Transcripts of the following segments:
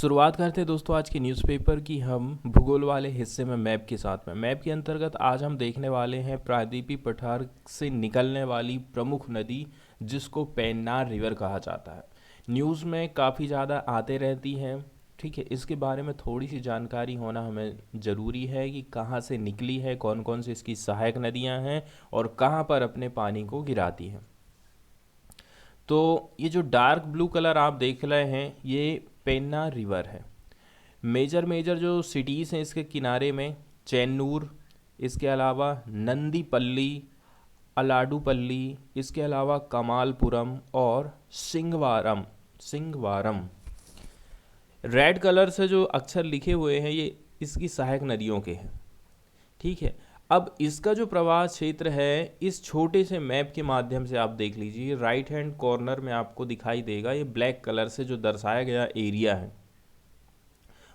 शुरुआत करते हैं दोस्तों आज के न्यूज़पेपर की हम भूगोल वाले हिस्से में मैप के साथ में। मैप के अंतर्गत आज हम देखने वाले हैं प्रायद्वीपीय पठार से निकलने वाली प्रमुख नदी जिसको पेन्नार रिवर कहा जाता है। न्यूज़ में काफ़ी ज़्यादा आते रहती हैं। ठीक है, इसके बारे में थोड़ी सी जानकारी होना हमें ज़रूरी है कि कहाँ से निकली है, कौन कौन सी इसकी सहायक नदियाँ हैं और कहाँ पर अपने पानी को गिराती हैं। तो ये जो डार्क ब्लू कलर आप देख रहे हैं ये पेन्नार रिवर है। मेजर मेजर जो सिटीज़ हैं इसके किनारे में चेन्नूर, इसके अलावा नंदीपल्ली, अलाडुपल्ली, इसके अलावा कमालपुरम और सिंगवारम। सिंगवारम रेड कलर से जो अक्षर लिखे हुए हैं ये इसकी सहायक नदियों के हैं। ठीक है, अब इसका जो प्रवाह क्षेत्र है इस छोटे से मैप के माध्यम से आप देख लीजिए, राइट हैंड कॉर्नर में आपको दिखाई देगा ये ब्लैक कलर से जो दर्शाया गया एरिया है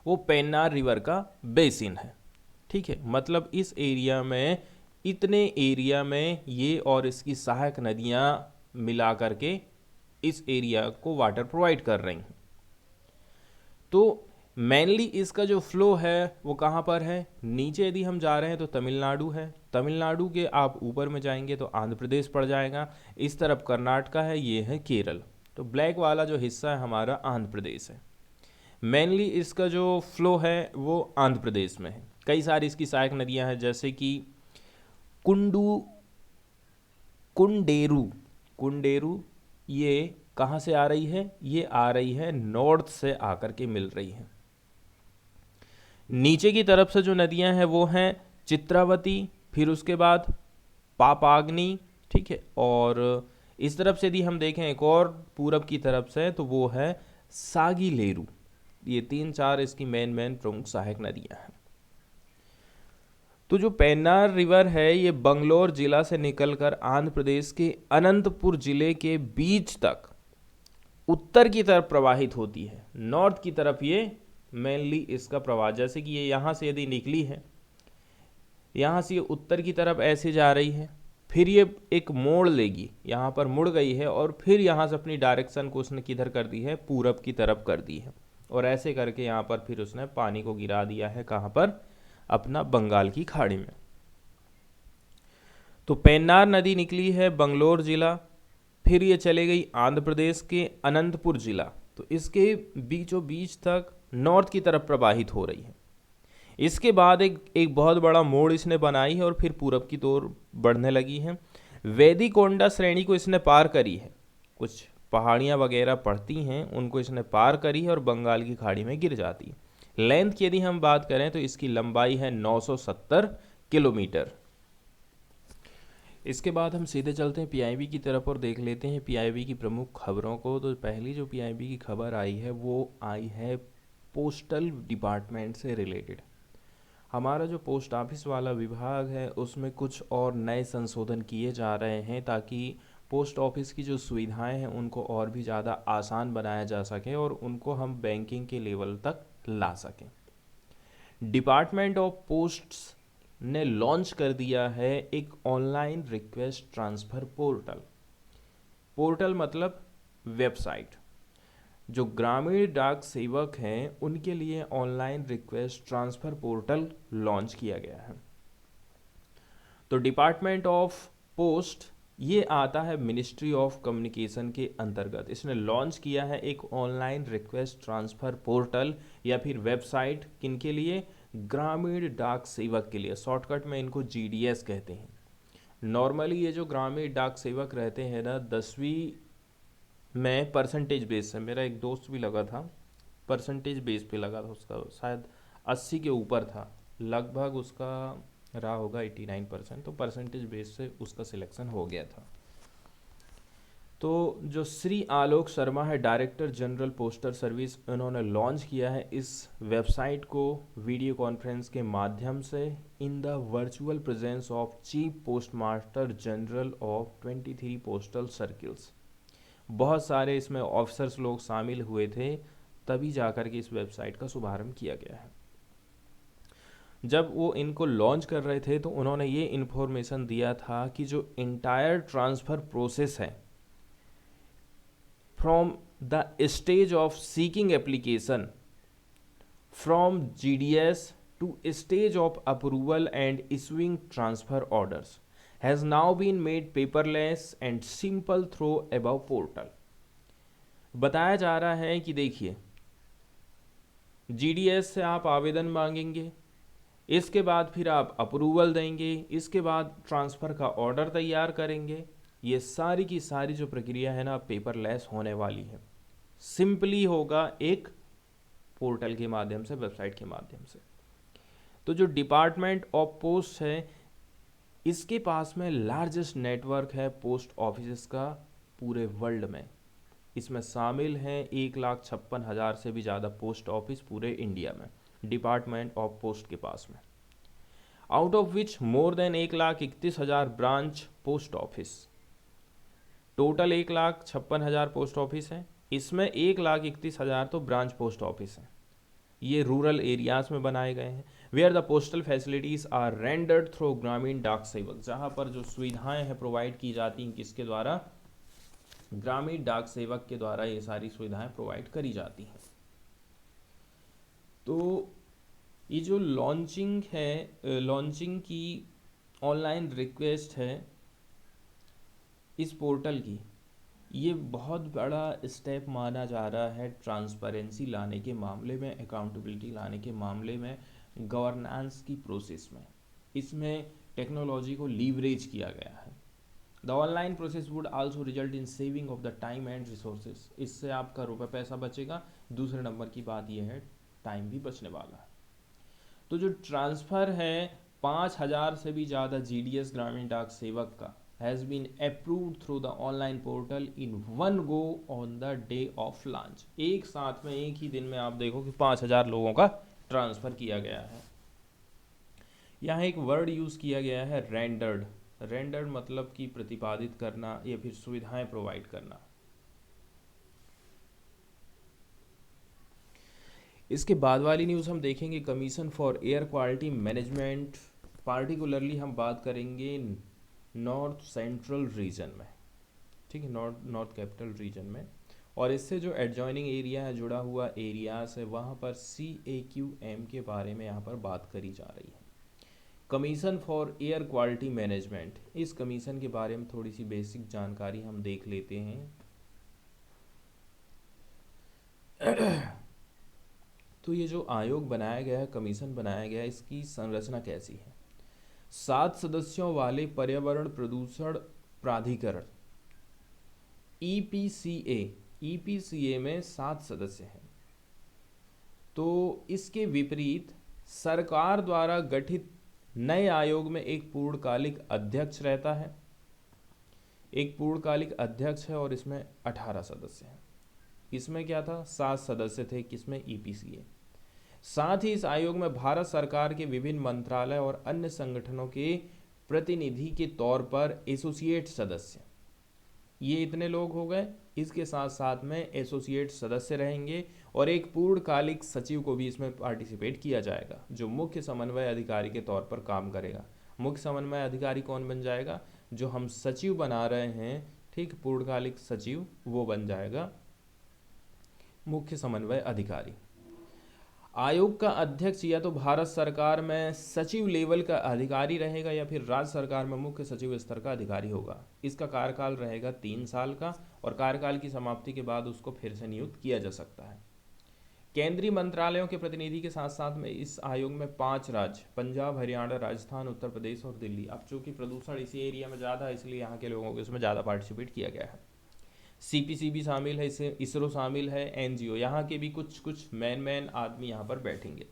वो पेन्नार रिवर का बेसिन है। ठीक है, मतलब इस एरिया में, इतने एरिया में ये और इसकी सहायक नदियाँ मिला करके इस एरिया को वाटर प्रोवाइड कर रही हैं। तो मेनली इसका जो फ्लो है वो कहाँ पर है, नीचे यदि हम जा रहे हैं तो तमिलनाडु है, तमिलनाडु के आप ऊपर में जाएंगे तो आंध्र प्रदेश पड़ जाएगा, इस तरफ कर्नाटका है, ये है केरल। तो ब्लैक वाला जो हिस्सा है हमारा आंध्र प्रदेश है। मेनली इसका जो फ्लो है वो आंध्र प्रदेश में है। कई सारी इसकी सहायक नदियां हैं जैसे कि कुंडू कुंडेरू कुंडेरू ये कहाँ से आ रही है, ये आ रही है नॉर्थ से आकर के मिल रही है। नीचे की तरफ से जो नदियां हैं वो हैं चित्रावती, फिर उसके बाद पापाग्नि। ठीक है, और इस तरफ से यदि हम देखें एक और पूरब की तरफ से तो वो है सागीलेरू। ये तीन चार इसकी मेन प्रमुख सहायक नदियां हैं। तो जो पेन्नार रिवर है ये बंगलौर जिला से निकलकर आंध्र प्रदेश के अनंतपुर जिले के बीच तक उत्तर की तरफ प्रवाहित होती है। नॉर्थ की तरफ ये मेनली इसका प्रवाह, जैसे कि ये यहाँ से यदि निकली है, यहाँ से ये उत्तर की तरफ ऐसे जा रही है, फिर ये एक मोड़ लेगी, यहाँ पर मुड़ गई है और फिर यहाँ से अपनी डायरेक्शन को उसने किधर कर दी है, पूरब की तरफ कर दी है, और ऐसे करके यहाँ पर फिर उसने पानी को गिरा दिया है कहाँ पर, अपना बंगाल की खाड़ी में। तो पेन्नार नदी निकली है बंगलौर जिला, फिर ये चले गई आंध्र प्रदेश के अनंतपुर जिला, तो इसके बीचों बीच तक नॉर्थ की तरफ प्रवाहित हो रही है। इसके बाद एक बहुत बड़ा मोड़ इसने बनाई है और फिर पूरब की ओर बढ़ने लगी है। वेदिकोंडा श्रेणी को इसने पार करी है, कुछ पहाड़ियाँ वगैरह पड़ती हैं उनको इसने पार करी है और बंगाल की खाड़ी में गिर जाती है। लेंथ की यदि हम बात करें तो इसकी लंबाई है 970 किलोमीटर। इसके बाद हम सीधे चलते हैं पीआईबी की तरफ और देख लेते हैं पीआईबी की प्रमुख खबरों को। तो पहली जो पीआईबी की खबर आई है वो आई है पोस्टल डिपार्टमेंट से रिलेटेड। हमारा जो पोस्ट ऑफिस वाला विभाग है उसमें कुछ और नए संशोधन किए जा रहे हैं ताकि पोस्ट ऑफिस की जो सुविधाएं हैं उनको और भी ज़्यादा आसान बनाया जा सके और उनको हम बैंकिंग के लेवल तक ला सकें। डिपार्टमेंट ऑफ पोस्ट्स ने लॉन्च कर दिया है एक online request transfer portal. Portal मतलब वेबसाइट। जो ग्रामीण डाक सेवक हैं उनके लिए online request transfer portal launch किया गया है। तो डिपार्टमेंट ऑफ पोस्ट ये आता है मिनिस्ट्री ऑफ कम्युनिकेशन के अंतर्गत। इसने लॉन्च किया है एक ऑनलाइन रिक्वेस्ट ट्रांसफ़र पोर्टल या फिर वेबसाइट, किनके लिए, ग्रामीण डाक सेवक के लिए। शॉर्टकट में इनको जीडीएस कहते हैं। नॉर्मली ये जो ग्रामीण डाक सेवक रहते हैं ना, 10वीं में परसेंटेज बेस से, मेरा एक दोस्त भी लगा था, परसेंटेज बेस पे लगा था उसका, शायद 80 के ऊपर था, लगभग उसका रहा होगा 89%, तो परसेंटेज बेस से उसका सिलेक्शन हो गया था। तो जो श्री आलोक शर्मा है, डायरेक्टर जनरल पोस्टल सर्विस, उन्होंने लॉन्च किया है इस वेबसाइट को वीडियो कॉन्फ्रेंस के माध्यम से in the virtual presence of chief post master general of 23 postal circles. बहुत सारे इसमें ऑफिसर्स लोग शामिल हुए थे, तभी जाकर के इस वेबसाइट का शुभारंभ किया गया है। जब वो इनको लॉन्च कर रहे थे तो उन्होंने ये इन्फॉर्मेशन दिया था कि जो इंटायर ट्रांसफ़र प्रोसेस है from the stage of seeking application from GDS to stage of approval and issuing transfer orders has now been made paperless and simple through above portal। बताया जा रहा है कि देखिए, GDS से आप आवेदन मांगेंगे, इसके बाद फिर आप अप्रूवल देंगे, इसके बाद ट्रांसफ़र का ऑर्डर तैयार करेंगे। ये सारी की सारी जो प्रक्रिया है ना, पेपरलेस होने वाली है। सिंपली होगा एक पोर्टल के माध्यम से, वेबसाइट के माध्यम से। तो जो डिपार्टमेंट ऑफ पोस्ट है, इसके पास में लार्जेस्ट नेटवर्क है पोस्ट ऑफिस का पूरे वर्ल्ड में। इसमें शामिल हैं 1,56,000 से भी ज़्यादा पोस्ट ऑफिस पूरे इंडिया में, डिपार्टमेंट ऑफ पोस्ट के पास में। Out of which more than 1,31,000 branch post office. Total 1,56,000 post office हैं, इसमें 1,31,000 तो ब्रांच पोस्ट ऑफिस हैं। ये रूरल एरियाज़ में बनाए गए हैं, where the postal facilities are rendered through ग्रामीण डाक सेवक, जहाँ पर जो सुविधाएं हैं प्रोवाइड की जाती हैं किसके द्वारा, ग्रामीण डाक सेवक के द्वारा ये सारी सुविधाएं प्रोवाइड करी जाती हैं। तो ये जो लॉन्चिंग है, लॉन्चिंग की ऑनलाइन रिक्वेस्ट है इस पोर्टल की, ये बहुत बड़ा स्टेप माना जा रहा है ट्रांसपेरेंसी लाने के मामले में, अकाउंटेबिलिटी लाने के मामले में, गवर्नेंस की प्रोसेस में। इसमें टेक्नोलॉजी को लीवरेज किया गया है। The online process would also result in saving of the time and resources. इससे आपका रुपये पैसा बचेगा। दूसरे नंबर की बात यह है टाइम भी बचने वाला है। तो जो ट्रांसफ़र है 5,000 से भी ज़्यादा GDS ग्रामीण डाक सेवक का has been approved through the online portal in one go on the day of launch। एक साथ में एक ही दिन में आप देखो कि 5,000 लोगों का ट्रांसफ़र किया गया है। यहाँ एक वर्ड यूज़ किया गया है रेंडर्ड। रेंडर्ड मतलब कि प्रतिपादित करना या फिर सुविधाएं प्रोवाइड करना। इसके बाद वाली न्यूज़ हम देखेंगे commission for air quality management. Particularly हम बात करेंगे नॉर्थ सेंट्रल रीजन में, ठीक है, नॉर्थ कैपिटल रीजन में। और इससे जो एडजॉइनिंग एरिया है, जुड़ा हुआ एरियाज है, वहाँ पर CAQM के बारे में यहाँ पर बात करी जा रही है। Commission for air quality management, इस कमीशन के बारे में थोड़ी सी बेसिक जानकारी हम देख लेते हैं। तो ये जो आयोग बनाया गया है, कमीशन बनाया गया है, इसकी संरचना कैसी है। 7 सदस्यों वाले पर्यावरण प्रदूषण प्राधिकरण EPCA में 7 सदस्य हैं। तो इसके विपरीत सरकार द्वारा गठित नए आयोग में एक पूर्णकालिक अध्यक्ष रहता है। एक पूर्णकालिक अध्यक्ष है और इसमें 18 सदस्य हैं। इसमें क्या था, 7 सदस्य थे, किसमें, EPCA। साथ ही इस आयोग में भारत सरकार के विभिन्न मंत्रालय और अन्य संगठनों के प्रतिनिधि के तौर पर एसोसिएट सदस्य, ये इतने लोग हो गए। इसके साथ साथ में एसोसिएट सदस्य रहेंगे और एक पूर्णकालिक सचिव को भी इसमें पार्टिसिपेट किया जाएगा, जो मुख्य समन्वय अधिकारी के तौर पर काम करेगा। मुख्य समन्वय अधिकारी कौन बन जाएगा, जो हम सचिव बना रहे हैं, ठीक, पूर्णकालिक सचिव, वो बन जाएगा मुख्य समन्वय अधिकारी। आयोग का अध्यक्ष या तो भारत सरकार में सचिव लेवल का अधिकारी रहेगा या फिर राज्य सरकार में मुख्य सचिव स्तर का अधिकारी होगा। इसका कार्यकाल रहेगा 3 साल का और कार्यकाल की समाप्ति के बाद उसको फिर से नियुक्त किया जा सकता है। केंद्रीय मंत्रालयों के प्रतिनिधि के साथ साथ में इस आयोग में 5 राज्य, पंजाब, हरियाणा, राजस्थान, उत्तर प्रदेश और दिल्ली। अब चूंकि प्रदूषण इसी एरिया में ज़्यादा है, इसलिए यहाँ के लोगों को इसमें ज़्यादा पार्टिसिपेट किया गया है। CPC भी शामिल है, इससे इसरो शामिल है, NGO, यहाँ के भी कुछ मैन आदमी यहाँ पर बैठेंगे।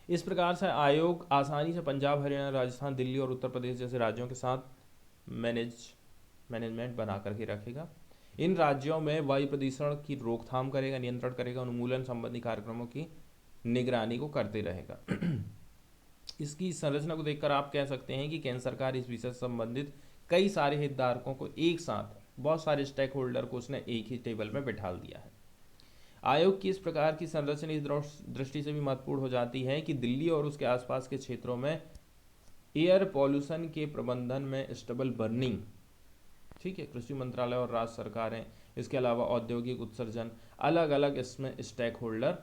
इस प्रकार से आयोग आसानी से पंजाब, हरियाणा, राजस्थान, दिल्ली और उत्तर प्रदेश जैसे राज्यों के साथ मैनेजमेंट बना करके रखेगा। इन राज्यों में वायु प्रदूषण की रोकथाम करेगा, नियंत्रण करेगा, उन्मूलन संबंधी कार्यक्रमों की निगरानी को करते रहेगा। इसकी संरचना को देखकर आप कह सकते हैं कि केंद्र सरकार इस विषय से संबंधित कई सारे हितधारकों को एक साथ, बहुत सारे स्टेक होल्डर को उसने एक ही टेबल में बैठा दिया है। आयोग की इस प्रकार की संरचना इस दृष्टि से भी महत्वपूर्ण हो जाती है कि दिल्ली और उसके आसपास के क्षेत्रों में एयर पॉल्यूशन के प्रबंधन में स्टबल बर्निंग, ठीक है, कृषि मंत्रालय और राज्य सरकारें, इसके अलावा औद्योगिक उत्सर्जन, अलग अलग इसमें स्टेक होल्डर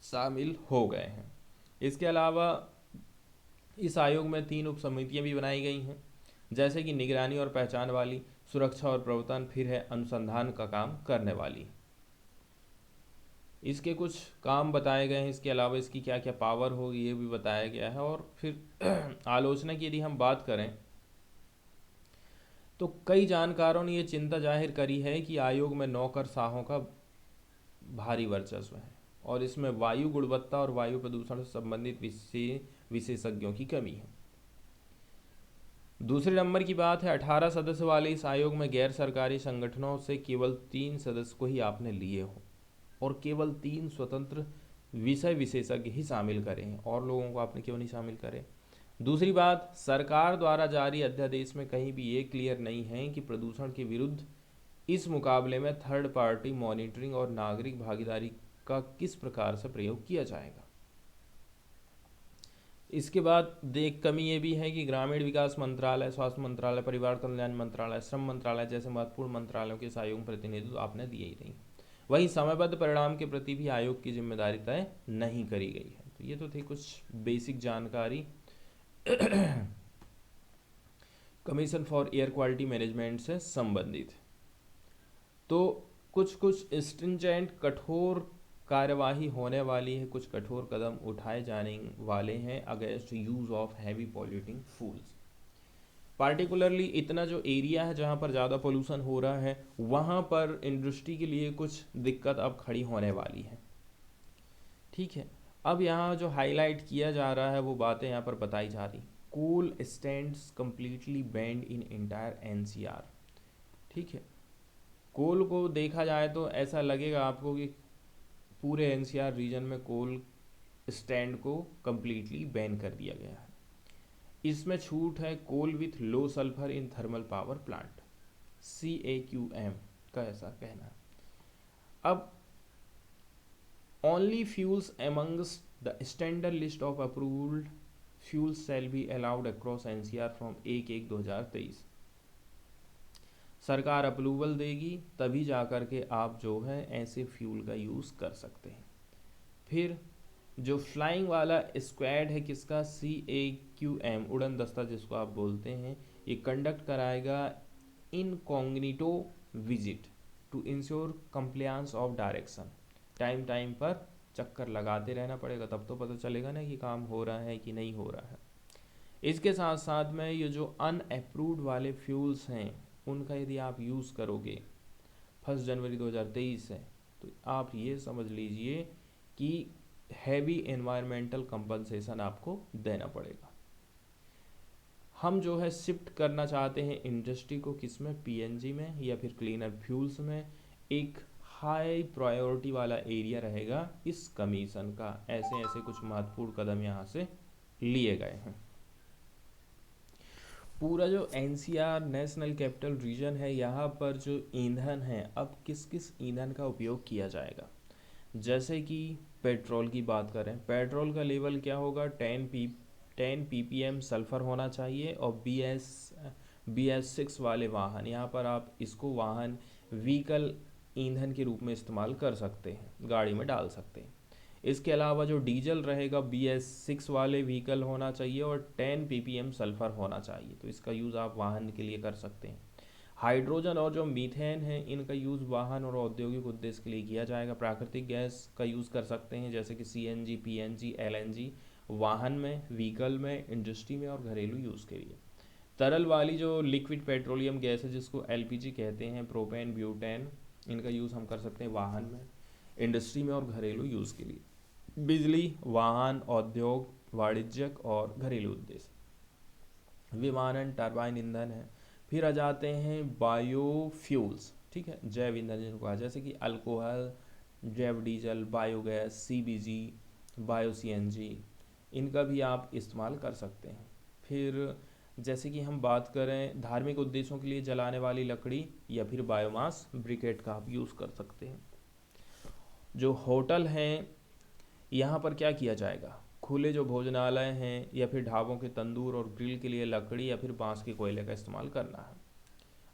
शामिल हो गए हैं। इसके अलावा इस आयोग में 3 उप समितियाँ भी बनाई गई हैं, जैसे कि निगरानी और पहचान वाली, सुरक्षा और प्रवर्तन, फिर है अनुसंधान का काम करने वाली। इसके कुछ काम बताए गए हैं, इसके अलावा इसकी क्या क्या पावर होगी ये भी बताया गया है। और फिर आलोचना की यदि हम बात करें तो कई जानकारों ने ये चिंता जाहिर करी है कि आयोग में नौकरशाहों का भारी वर्चस्व है और इसमें वायु गुणवत्ता और वायु प्रदूषण से संबंधित विशेषज्ञों की कमी है। दूसरे नंबर की बात है 18 सदस्य वाले इस आयोग में गैर सरकारी संगठनों से केवल 3 सदस्य को ही आपने लिए हो और केवल 3 स्वतंत्र विषय विशेषज्ञ ही शामिल करें हैं, और लोगों को आपने क्यों नहीं शामिल करें। दूसरी बात, सरकार द्वारा जारी अध्यादेश में कहीं भी ये क्लियर नहीं है कि प्रदूषण के विरुद्ध इस मुकाबले में थर्ड पार्टी मॉनिटरिंग और नागरिक भागीदारी का किस प्रकार से प्रयोग किया जाएगा। इसके बाद देख कमी ये भी है कि ग्रामीण विकास मंत्रालय, स्वास्थ्य मंत्रालय, परिवार कल्याण मंत्रालय, श्रम मंत्रालय जैसे महत्वपूर्ण मंत्रालयों के सहयोग प्रतिनिधित्व आपने दिए ही नहीं। वहीं समयबद्ध परिणाम के प्रति भी आयोग की जिम्मेदारी तय नहीं करी गई है। तो ये तो थी कुछ बेसिक जानकारी commission for air quality management से संबंधित। तो कुछ कुछ स्ट्रिंजेंट कठोर कार्यवाही होने वाली है, कुछ कठोर कदम उठाए जाने वाले हैं against use of heavy polluting fuels. Particularly इतना जो एरिया है जहाँ पर ज़्यादा पोल्यूशन हो रहा है वहाँ पर इंडस्ट्री के लिए कुछ दिक्कत अब खड़ी होने वाली है। ठीक है, अब यहाँ जो हाईलाइट किया जा रहा है वो बातें यहाँ पर बताई जा रही। Coal stands completely banned in entire NCR. ठीक है, कोल को देखा जाए तो ऐसा लगेगा आपको कि पूरे एनसीआर रीजन में कोल स्टैंड को कम्प्लीटली बैन कर दिया गया है। इसमें छूट है coal with low sulphur in thermal power plant, CAQM का ऐसा कहना है। अब only fuels amongst the standard list of approved fuels shall be allowed across NCR from 1/1/2023। सरकार अप्रूवल देगी तभी जा कर के आप जो है ऐसे फ्यूल का यूज़ कर सकते हैं। फिर जो फ्लाइंग वाला स्क्वाड है किसका, CAQM उड़न दस्ता जिसको आप बोलते हैं, ये कंडक्ट कराएगा incognito visit to ensure compliance of direction. Time time पर चक्कर लगाते रहना पड़ेगा, तब तो पता चलेगा ना कि काम हो रहा है कि नहीं हो रहा है। इसके साथ साथ में ये जो अनअप्रूव्ड वाले फ्यूल्स हैं उनका यदि आप यूज़ करोगे 1 जनवरी 2023 से, तो आप ये समझ लीजिए कि हैवी एनवायरमेंटल कंपनसेशन आपको देना पड़ेगा। हम जो है शिफ्ट करना चाहते हैं इंडस्ट्री को किस में, PNG में या फिर क्लीनर फ्यूल्स में। एक हाई प्रायोरिटी वाला एरिया रहेगा इस कमीशन का। ऐसे ऐसे कुछ महत्वपूर्ण कदम यहाँ से लिए गए हैं। पूरा जो NCR नेशनल कैपिटल रीजन है यहाँ पर जो ईंधन है, अब किस किस ईंधन का उपयोग किया जाएगा। जैसे कि पेट्रोल की बात करें, पेट्रोल का लेवल क्या होगा, 10 ppm सल्फर होना चाहिए। और BS6 वाले वाहन, यहाँ पर आप इसको वाहन व्हीकल ईंधन के रूप में इस्तेमाल कर सकते हैं, गाड़ी में डाल सकते हैं। इसके अलावा जो डीजल रहेगा BS6 वाले व्हीकल होना चाहिए और 10 ppm सल्फर होना चाहिए, तो इसका यूज़ आप वाहन के लिए कर सकते हैं। हाइड्रोजन और जो मीथेन है इनका यूज़ वाहन और औद्योगिक उद्देश्य के लिए किया जाएगा। प्राकृतिक गैस का यूज़ कर सकते हैं जैसे कि CNG, PNG, LNG वाहन में, व्हीकल में, इंडस्ट्री में और घरेलू यूज़ के लिए। तरल वाली जो लिक्विड पेट्रोलियम गैस है जिसको LPG कहते हैं, प्रोपेन, ब्यूटेन, इनका यूज़ हम कर सकते हैं वाहन में, इंडस्ट्री में और घरेलू यूज़ के लिए। बिजली, वाहन, उद्योग, वाणिज्यिक और घरेलू उद्देश्य। विमानन, टरबाइन ईंधन है। फिर आ जाते हैं बायोफ्यूल्स, ठीक है, जैव ईंधन जिनको कहा, जैसे कि अल्कोहल, जैव diesel, biogas, CBG, bio CNG, इनका भी आप इस्तेमाल कर सकते हैं। फिर जैसे कि हम बात करें धार्मिक उद्देश्यों के लिए जलाने वाली लकड़ी या फिर बायोमास ब्रिकेट का आप यूज़ कर सकते हैं। जो होटल हैं यहाँ पर क्या किया जाएगा, खुले जो भोजनालय हैं या फिर ढाबों के तंदूर और ग्रिल के लिए लकड़ी या फिर बांस के कोयले का इस्तेमाल करना है।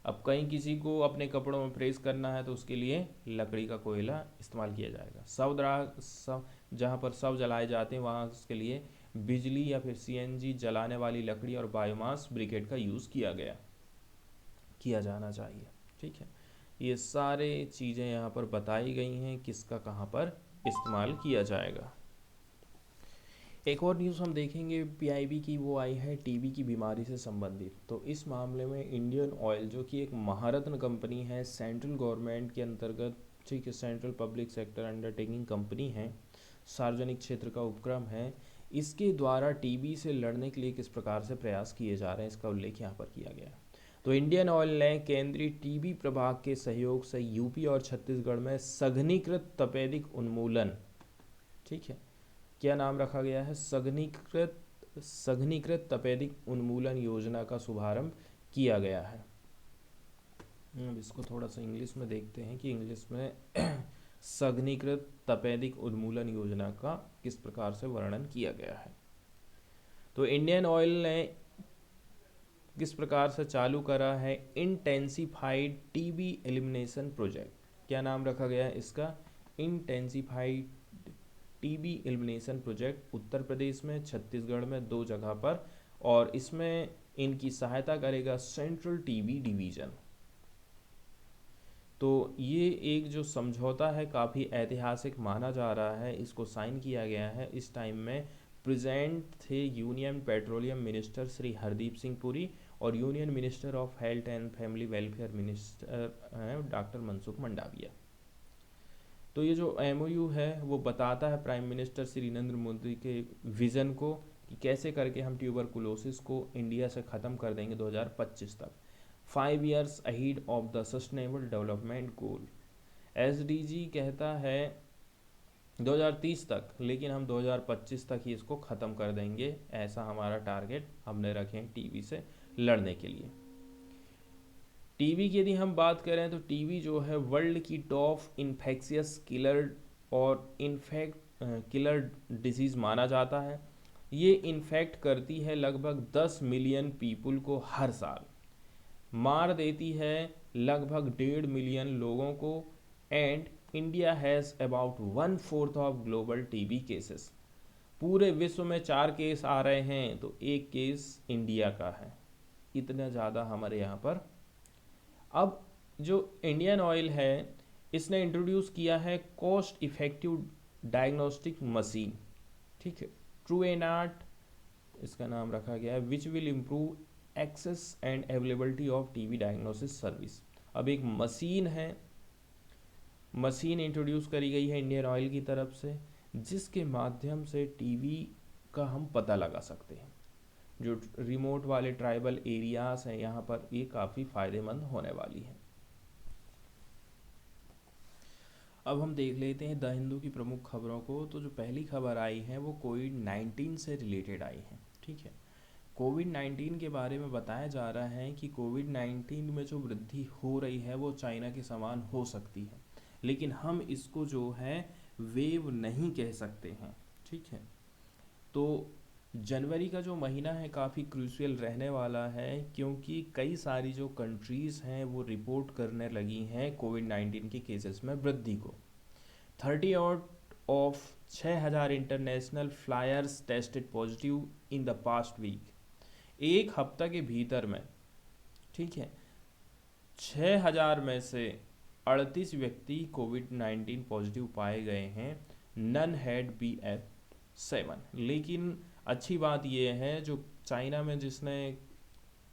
अब कहीं किसी को अपने कपड़ों में प्रेस करना है तो उसके लिए लकड़ी का कोयला इस्तेमाल किया जाएगा। सब जहाँ पर शव जलाए जाते हैं वहाँ उसके लिए बिजली या फिर सीएनजी जलाने वाली लकड़ी और बायोमास ब्रिकेट का यूज़ किया जाना चाहिए। ठीक है, ये सारे चीज़ें यहाँ पर बताई गई हैं किसका कहाँ पर इस्तेमाल किया जाएगा। एक और न्यूज़ हम देखेंगे पीआईबी की, वो आई है टीबी की बीमारी से संबंधित। तो इस मामले में इंडियन ऑयल जो कि एक महारत्न कंपनी है, सेंट्रल गवर्नमेंट के अंतर्गत, ठीक है, central public sector undertaking company है, सार्वजनिक क्षेत्र का उपक्रम है, इसके द्वारा टीबी से लड़ने के लिए किस प्रकार से प्रयास किए जा रहे हैं इसका उल्लेख यहाँ पर किया गया है। तो इंडियन ऑयल ने केंद्रीय टीबी प्रभाग के सहयोग से यूपी और छत्तीसगढ़ में सघनीकृत तपेदिक उन्मूलन, ठीक है, क्या नाम रखा गया है, सघनीकृत तपेदिक उन्मूलन योजना का शुभारंभ किया गया है। अब इसको थोड़ा सा इंग्लिश में देखते हैं कि इंग्लिश में सघनीकृत तपेदिक उन्मूलन योजना का किस प्रकार से वर्णन किया गया है। तो इंडियन ऑयल ने किस प्रकार से चालू करा है इंटेंसिफाइड टीबी एलिमिनेशन प्रोजेक्ट, क्या नाम रखा गया है इसका, intensified TB elimination project, Uttar Pradesh में, छत्तीसगढ़ में 2 जगह पर, और इसमें इनकी सहायता करेगा सेंट्रल टीबी डिवीज़न। तो ये एक जो समझौता है काफ़ी ऐतिहासिक माना जा रहा है, इसको साइन किया गया है। इस टाइम में प्रेजेंट थे union petroleum minister Shri Hardeep Singh Puri और union minister of health and family welfare minister doctor Mansukh Mandaviya. तो ये जो एमओयू है वो बताता है प्राइम मिनिस्टर श्री नरेंद्र मोदी के विज़न को कि कैसे करके हम ट्यूबरकुलोसिस को इंडिया से ख़त्म कर देंगे 2025 तक, 5 years ahead of the sustainable development goal. SDG कहता है 2030 तक, लेकिन हम 2025 तक ही इसको ख़त्म कर देंगे, ऐसा हमारा टारगेट हमने रखे हैं टीबी से लड़ने के लिए। टीबी की यदि हम बात करें तो टीबी जो है वर्ल्ड की टॉप इन्फेक्शियस किलर और किलर डिजीज़ माना जाता है। ये इन्फेक्ट करती है लगभग 10 मिलियन पीपल को हर साल, मार देती है लगभग 1.5 मिलियन लोगों को, and India has about 1/4 of global TB cases. पूरे विश्व में 4 केस आ रहे हैं तो 1 केस इंडिया का है, इतना ज़्यादा हमारे यहाँ पर। अब जो इंडियन ऑयल है इसने इंट्रोड्यूस किया है कॉस्ट इफेक्टिव डायग्नोस्टिक मशीन, ठीक है, ट्रूएनाट इसका नाम रखा गया है, which will improve access and availability of TB diagnosis service. अब एक मशीन इंट्रोड्यूस करी गई है इंडियन ऑयल की तरफ से, जिसके माध्यम से टीबी का हम पता लगा सकते हैं। जो रिमोट वाले ट्राइबल एरियाज़ हैं यहाँ पर ये काफ़ी फ़ायदेमंद होने वाली है। अब हम देख लेते हैं द हिंदू की प्रमुख खबरों को। तो जो पहली खबर आई है वो कोविड-19 से रिलेटेड आई है, ठीक है। कोविड-19 के बारे में बताया जा रहा है कि कोविड-19 में जो वृद्धि हो रही है वो चाइना के समान हो सकती है, लेकिन हम इसको जो है वेव नहीं कह सकते हैं, ठीक है। तो जनवरी का जो महीना है काफ़ी क्रूशियल रहने वाला है, क्योंकि कई सारी जो कंट्रीज़ हैं वो रिपोर्ट करने लगी हैं कोविड-19 के केसेस में वृद्धि को। 30 out of 6000 international flyers tested positive in the past week. एक हफ्ता के भीतर में, ठीक है, 6000 में से 38 व्यक्ति कोविड-19 पॉजिटिव पाए गए हैं। None had BF7। लेकिन अच्छी बात यह है जो चाइना में जिसने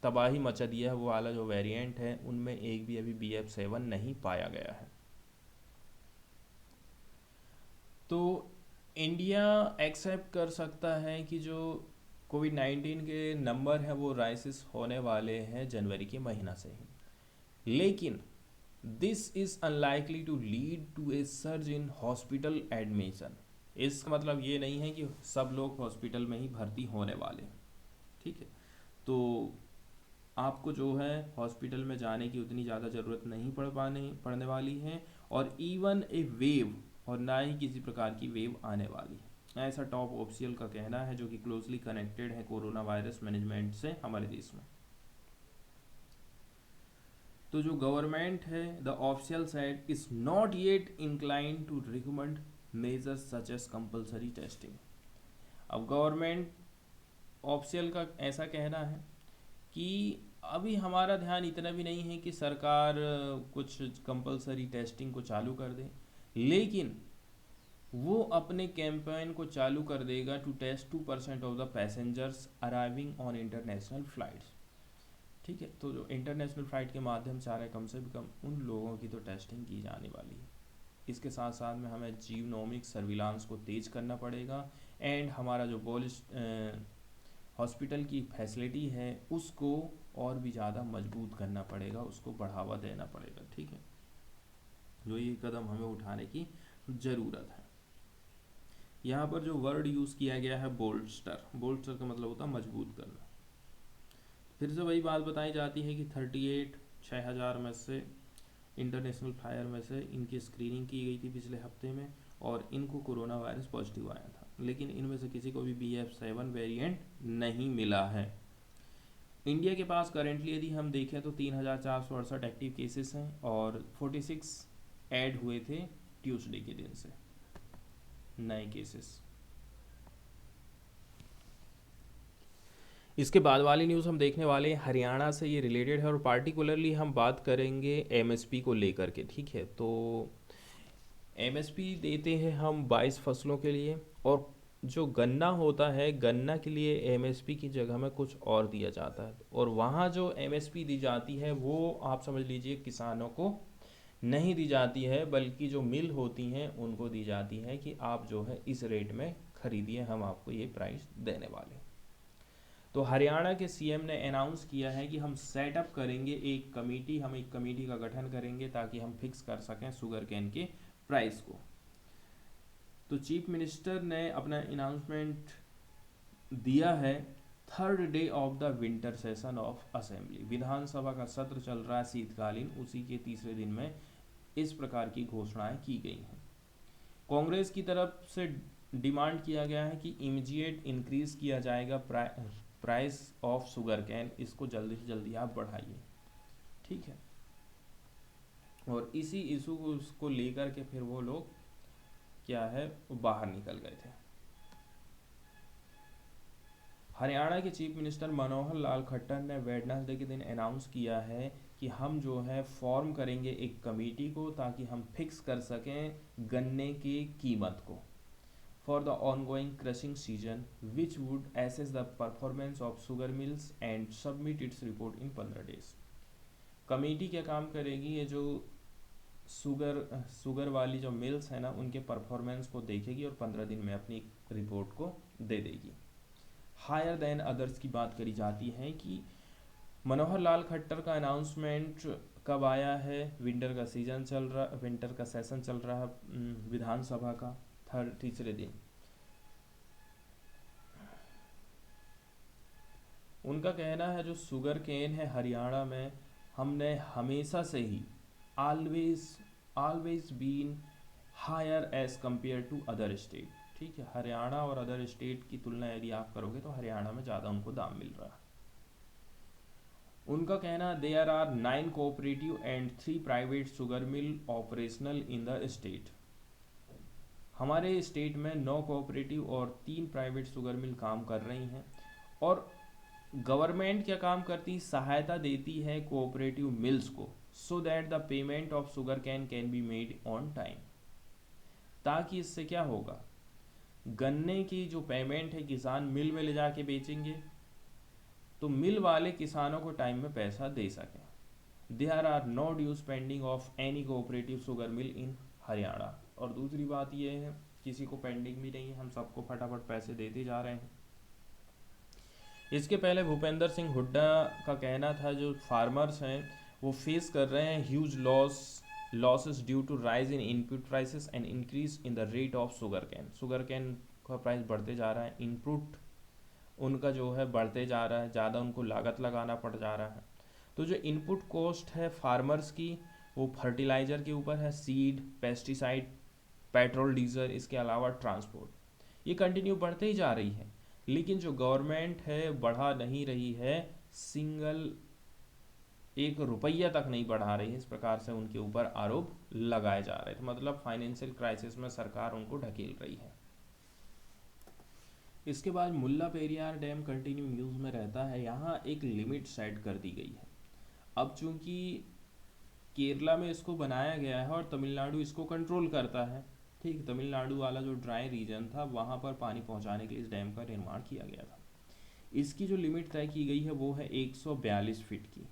तबाही मचा दिया है वो वाला जो वेरिएंट है उनमें एक भी अभी BF7 नहीं पाया गया है। तो इंडिया एक्सेप्ट कर सकता है कि जो कोविड-19 के नंबर हैं वो राइसिस होने वाले हैं जनवरी के महीना से ही, लेकिन this is unlikely to lead to a surge in hospital admission. इसका मतलब ये नहीं है कि सब लोग हॉस्पिटल में ही भर्ती होने वाले हैं, ठीक है। तो आपको जो है हॉस्पिटल में जाने की उतनी ज़्यादा ज़रूरत नहीं पड़ने वाली है, और इवन ए वेव, और ना ही किसी प्रकार की वेव आने वाली है, ऐसा टॉप ऑफिशियल का कहना है, जो कि क्लोजली कनेक्टेड है कोरोना वायरस मैनेजमेंट से हमारे देश में। तो जो गवर्नमेंट है, the official side is not yet incline to recommend measures such as compulsory testing. अब गवर्नमेंट ऑफिशियल का ऐसा कहना है कि अभी हमारा ध्यान इतना भी नहीं है कि सरकार कुछ कंपलसरी टेस्टिंग को चालू कर दे, लेकिन वो अपने कैंपेन को चालू कर देगा to test 2% of the passengers arriving on international flights. ठीक है, तो जो इंटरनेशनल फ़्लाइट के माध्यम से आ रहे हैं, कम से कम उन लोगों की तो टेस्टिंग की जाने वाली है। इसके साथ साथ में हमें जीनोमिक सर्विलांस को तेज़ करना पड़ेगा, एंड हमारा जो हॉस्पिटल की फैसिलिटी है उसको और भी ज़्यादा मजबूत करना पड़ेगा, उसको बढ़ावा देना पड़ेगा। ठीक है, जो ये कदम हमें उठाने की ज़रूरत है। यहाँ पर जो वर्ड यूज़ किया गया है बोल्स्टर, बोल्स्टर का मतलब होता है मजबूत करना। फिर से वही बात बताई जाती है कि 6,000 में से इंटरनेशनल फ्लायर में से इनकी स्क्रीनिंग की गई थी पिछले हफ्ते में, और इनको कोरोना वायरस पॉजिटिव आया था, लेकिन इनमें से किसी को भी BF7 वेरिएंट नहीं मिला है। इंडिया के पास करेंटली यदि हम देखें तो 3,468 एक्टिव केसेस हैं, और 46 ऐड हुए थे ट्यूसडे के दिन से नए केसेस। इसके बाद वाली न्यूज़ हम देखने वाले हैं हरियाणा से, ये रिलेटेड है, और पार्टिकुलरली हम बात करेंगे MSP को लेकर के। ठीक है, तो MSP देते हैं हम 22 फसलों के लिए, और जो गन्ना होता है, गन्ना के लिए MSP की जगह में कुछ और दिया जाता है, और वहाँ जो MSP दी जाती है वो आप समझ लीजिए किसानों को नहीं दी जाती है, बल्कि जो मिल होती हैं उनको दी जाती है कि आप जो है इस रेट में खरीदिए, हम आपको ये प्राइस देने वाले हैं। तो हरियाणा के CM ने अनाउंस किया है कि हम सेटअप करेंगे एक कमेटी, हम एक कमेटी का गठन करेंगे ताकि हम फिक्स कर सकें शुगर केन के प्राइस को। तो चीफ मिनिस्टर ने अपना अनाउंसमेंट दिया है। Third day of the winter session of assembly, विधानसभा का सत्र चल रहा है शीतकालीन, उसी के तीसरे दिन में इस प्रकार की घोषणाएं की गई हैं। कांग्रेस की तरफ से डिमांड किया गया है कि इमीडिएट इंक्रीज किया जाएगा प्राइस ऑफ शुगर कैन, इसको जल्दी से जल्दी आप बढ़ाइए। ठीक है, और इसी इशू को उसको लेकर के फिर वो लोग क्या है बाहर निकल गए थे। हरियाणा के चीफ मिनिस्टर मनोहर लाल खट्टर ने वेडनेसडे के दिन अनाउंस किया है कि हम जो है फॉर्म करेंगे एक कमेटी को, ताकि हम फिक्स कर सकें गन्ने की कीमत को for the ongoing crushing season, which would assess the performance of sugar mills and submit its report in 15 days। Committee क्या काम करेगी, ये जो शुगर वाली जो मिल्स है ना, उनके परफॉर्मेंस को देखेगी और 15 दिन में अपनी रिपोर्ट को दे देगी। हायर देन अदर्स की बात करी जाती है कि मनोहर लाल खट्टर का अनाउंसमेंट कब आया है, विंटर का सेशन चल रहा है विधानसभा का तीसरे दिन। उनका कहना है जो शुगर केन है हरियाणा में, हमने हमेशा से ही always been higher as compare to other state. ठीक है, हरियाणा और अदर स्टेट की तुलना यदि आप करोगे तो हरियाणा में ज़्यादा उनको दाम मिल रहा है। उनका कहना there are 9 cooperative and 3 private sugar mill operational in the state. हमारे स्टेट में 9 कोऑपरेटिव और 3 प्राइवेट शुगर मिल काम कर रही हैं, और गवर्नमेंट क्या काम करती, सहायता देती है कोऑपरेटिव मिल्स को, so that the payment of sugar can be made on time. ताकि इससे क्या होगा, गन्ने की जो पेमेंट है किसान मिल में ले जाके बेचेंगे तो मिल वाले किसानों को टाइम में पैसा दे सकें। There are no dues pending of any cooperative sugar mill in Haryana. और दूसरी बात यह है किसी को पेंडिंग भी नहीं है, हम सबको फटाफट पैसे देते जा रहे हैं। इसके पहले भूपेंद्र सिंह हुड्डा का कहना था जो फार्मर्स हैं वो फेस कर रहे हैं huge losses due to rise in input prices and increase in the rate of sugar cane का प्राइस बढ़ते जा रहा है, इनपुट उनका जो है बढ़ते जा रहा है, ज़्यादा उनको लागत लगाना पड़ जा रहा है। तो जो इनपुट कॉस्ट है फार्मर्स की वो फर्टिलाइज़र के ऊपर है, सीड, पेस्टिसाइड, पेट्रोल, डीजल, इसके अलावा ट्रांसपोर्ट, ये कंटिन्यू बढ़ते ही जा रही है। लेकिन जो गवर्नमेंट है बढ़ा नहीं रही है, सिंगल एक रुपया तक नहीं बढ़ा रही है, इस प्रकार से उनके ऊपर आरोप लगाए जा रहे थे। मतलब फाइनेंशियल क्राइसिस में सरकार उनको ढकेल रही है। इसके बाद मुल्ला पेरियार डैम कंटिन्यू न्यूज़ में रहता है। यहाँ एक लिमिट सेट कर दी गई है। अब चूंकि केरला में इसको बनाया गया है और तमिलनाडु इसको कंट्रोल करता है, ठीक, तमिलनाडु वाला जो ड्राई रीजन था वहाँ पर पानी पहुँचाने के लिए इस डैम का निर्माण किया गया था। इसकी जो लिमिट तय की गई है वो है 142 फीट की।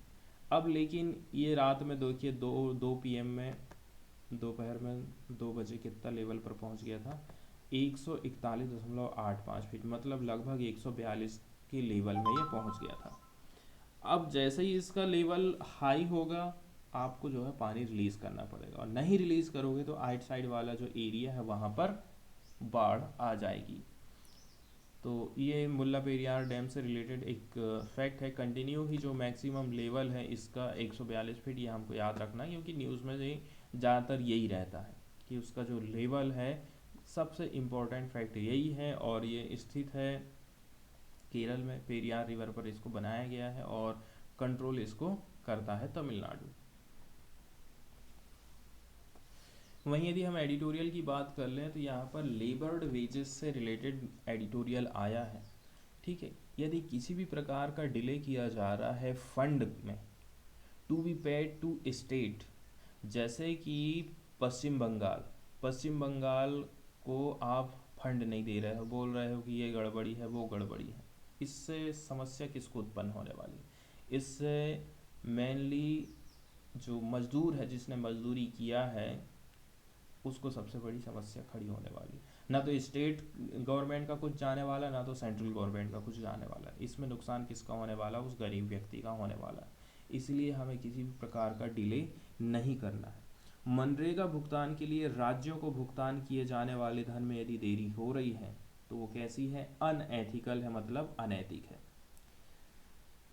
अब लेकिन ये रात में देखिए 2 PM में, दोपहर में 2 बजे कितना लेवल पर पहुंच गया था, 141.85 फीट, मतलब लगभग 142 के लेवल में ये पहुंच गया था। अब जैसे ही इसका लेवल हाई होगा आपको जो है पानी रिलीज़ करना पड़ेगा, और नहीं रिलीज़ करोगे तो आइट साइड वाला जो एरिया है वहाँ पर बाढ़ आ जाएगी। तो ये मुल्ला पेरियार डैम से रिलेटेड एक फैक्ट है। कंटिन्यू ही जो मैक्सिमम लेवल है इसका 142 फीट, ये हमको याद रखना है क्योंकि न्यूज़ में ज़्यादातर यही रहता है कि उसका जो लेवल है, सबसे इम्पोर्टेंट फैक्ट यही है। और ये स्थित है केरल में, पेरियार रिवर पर इसको बनाया गया है और कंट्रोल इसको करता है तमिलनाडु। वहीं यदि हम एडिटोरियल की बात कर लें तो यहाँ पर लेबर्ड वेजेस से रिलेटेड एडिटोरियल आया है, ठीक है। यदि किसी भी प्रकार का डिले किया जा रहा है फंड में to be paid to state, जैसे कि पश्चिम बंगाल को आप फंड नहीं दे रहे हो, बोल रहे हो कि ये गड़बड़ी है वो गड़बड़ी है, इससे समस्या किसको उत्पन्न होने वाली? इससे मेनली जो मजदूर है, जिसने मजदूरी किया है, उसको सबसे बड़ी समस्या खड़ी होने वाली। ना तो स्टेट गवर्नमेंट का कुछ जाने वाला, ना तो सेंट्रल गवर्नमेंट का कुछ जाने वाला। इसमें नुकसान किसका होने वाला? उस गरीब व्यक्ति का होने वाला। इसलिए हमें किसी भी प्रकार का डिले नहीं करना है। मनरेगा भुगतान के लिए राज्यों को भुगतान किए जाने वाले धन में यदि देरी हो रही है तो वो कैसी है? अनएथिकल है, मतलब अनैतिक है।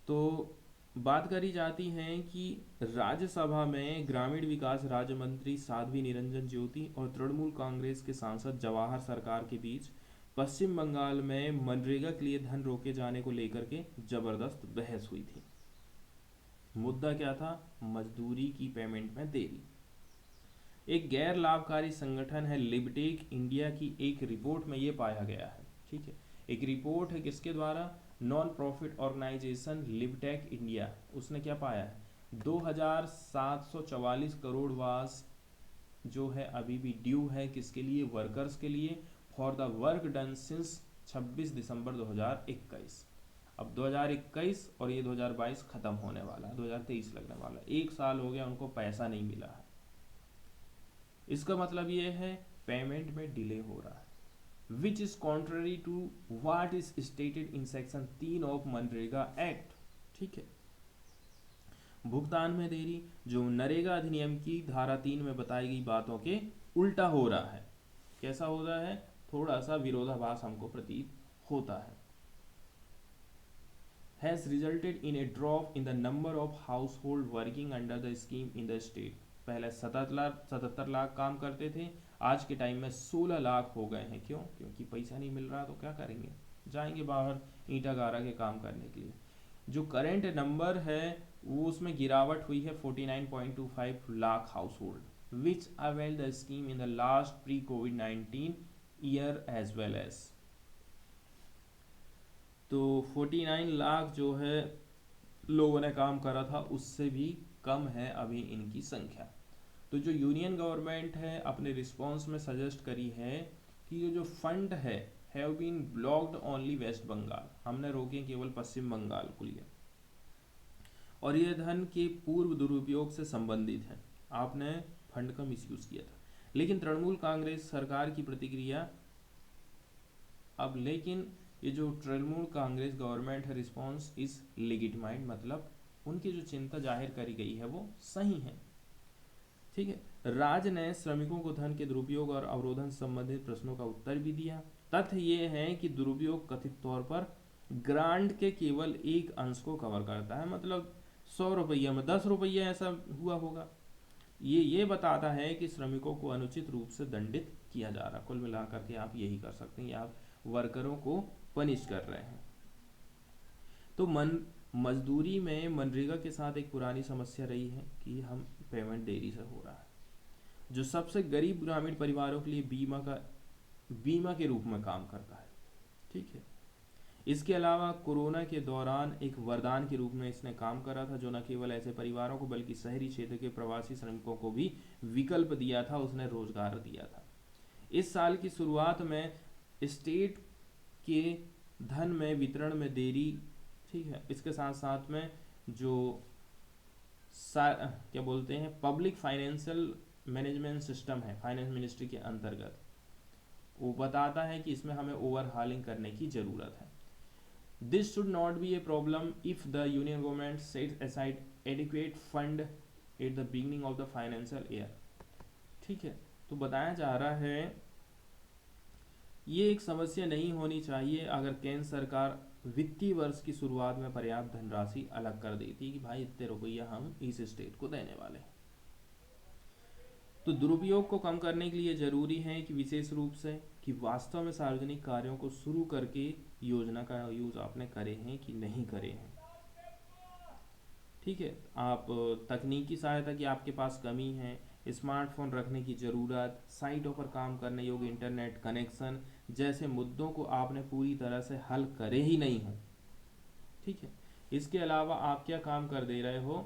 तो बात करी जाती है कि राज्यसभा में ग्रामीण विकास राज्य मंत्री साध्वी निरंजन ज्योति और तृणमूल कांग्रेस के सांसद जवाहर सरकार के बीच पश्चिम बंगाल में मनरेगा के लिए धन रोके जाने को लेकर के जबरदस्त बहस हुई थी। मुद्दा क्या था? मजदूरी की पेमेंट में देरी। एक गैर लाभकारी संगठन है लिबटेक इंडिया की एक रिपोर्ट में ये पाया गया है, ठीक है। एक रिपोर्ट है किसके द्वारा? Non profit organisation LibTech India. उसने क्या पाया है? 2744 करोड़ वास जो है अभी भी ड्यू है, किसके लिए? वर्कर्स के लिए, for the work done since 26 दिसंबर 2021। अब 2021 और ये 2022 खत्म होने वाला है, 2023 लगने वाला है, 1 साल हो गया उनको पैसा नहीं मिला है। इसका मतलब ये है पेमेंट में डिले हो रहा है, which is contrary to what is stated in section 3 of MNREGA act, ठीक है। भुगतान में देरी जो नरेगा अधिनियम की धारा 3 में बताई गई बातों के उल्टा हो रहा है। कैसा हो रहा है? थोड़ा सा विरोधाभास हमको प्रतीत होता है। Has resulted in A drop in the number of house hold working under the scheme in the state. पहले 77 लाख काम करते थे, आज के टाइम में 16 लाख हो गए हैं। क्यों? क्योंकि पैसा नहीं मिल रहा, तो क्या करेंगे? जाएंगे बाहर ईंटा गारा के काम करने के लिए। जो करेंट नंबर है वो उसमें गिरावट हुई है 49.25 lakh household which avail the scheme in the last pre कोविड-19 ईयर एज वेल एज। तो 49 लाख जो है लोगों ने काम करा था, उससे भी कम है अभी इनकी संख्या। तो जो यूनियन गवर्नमेंट है अपने रिस्पॉन्स में सजेस्ट करी है कि ये जो फंड है have been blocked only West Bengal, हमने रोके केवल पश्चिम बंगाल को लिए, और ये धन के पूर्व दुरुपयोग से संबंधित है, आपने फंड का मिसयूज किया था। लेकिन तृणमूल कांग्रेस सरकार की प्रतिक्रिया, अब लेकिन ये जो तृणमूल कांग्रेस गवर्नमेंट है रिस्पॉन्स इज लेजिटिमाइड, मतलब उनकी जो चिंता जाहिर करी गई है वो सही है, ठीक है। राज्य ने श्रमिकों को धन के दुरुपयोग और अवरोधन संबंधित प्रश्नों का उत्तर भी दिया। तथ्य ये है कि दुरुपयोग कथित तौर पर ग्रांट के केवल एक अंश को कवर करता है, मतलब 100 रुपया में 10 रुपया ऐसा हुआ होगा। ये बताता है कि श्रमिकों को अनुचित रूप से दंडित किया जा रहा। कुल मिलाकर के आप यही कर सकते हैं, आप वर्करों को पनिश कर रहे हैं। तो मजदूरी में मनरेगा के साथ एक पुरानी समस्या रही है कि हम पेमेंट देरी से हो रहा है, जो सबसे गरीब ग्रामीण परिवारों के लिए बीमा के रूप में काम करता है। ठीक है। इसके अलावा कोरोना के दौरान एक वरदान के रूप में इसने काम करा था, जो न केवल ऐसे परिवारों को बल्कि शहरी क्षेत्र के प्रवासी श्रमिकों को भी विकल्प दिया था, उसने रोजगार दिया था। इस साल की शुरुआत में स्टेट के धन में वितरण में देरी, ठीक है, इसके साथ साथ में जो क्या बोलते हैं पब्लिक फाइनेंशियल मैनेजमेंट सिस्टम है फाइनेंस मिनिस्ट्री के अंतर्गत, वो बताता है कि इसमें हमें ओवरहालिंग करने की ज़रूरत है। This should not be a problem if the union government sets aside adequate fund at the beginning of the financial year. ठीक है, तो बताया जा रहा है ये एक समस्या नहीं होनी चाहिए अगर केंद्र सरकार वित्तीय वर्ष की शुरुआत में पर्याप्त धनराशि अलग कर देती कि भाई इतने रुपया हम इस स्टेट को देने वाले हैं। तो दुरुपयोग को कम करने के लिए जरूरी है कि विशेष रूप से कि वास्तव में सार्वजनिक कार्यों को शुरू करके योजना का यूज आपने करे हैं कि नहीं करे हैं। ठीक है, आप तकनीकी सहायता की आपके पास कमी है, स्मार्टफोन रखने की ज़रूरत, साइटों पर काम करने योग्य इंटरनेट कनेक्शन जैसे मुद्दों को आपने पूरी तरह से हल करे ही नहीं हो। ठीक है, इसके अलावा आप क्या काम कर दे रहे हो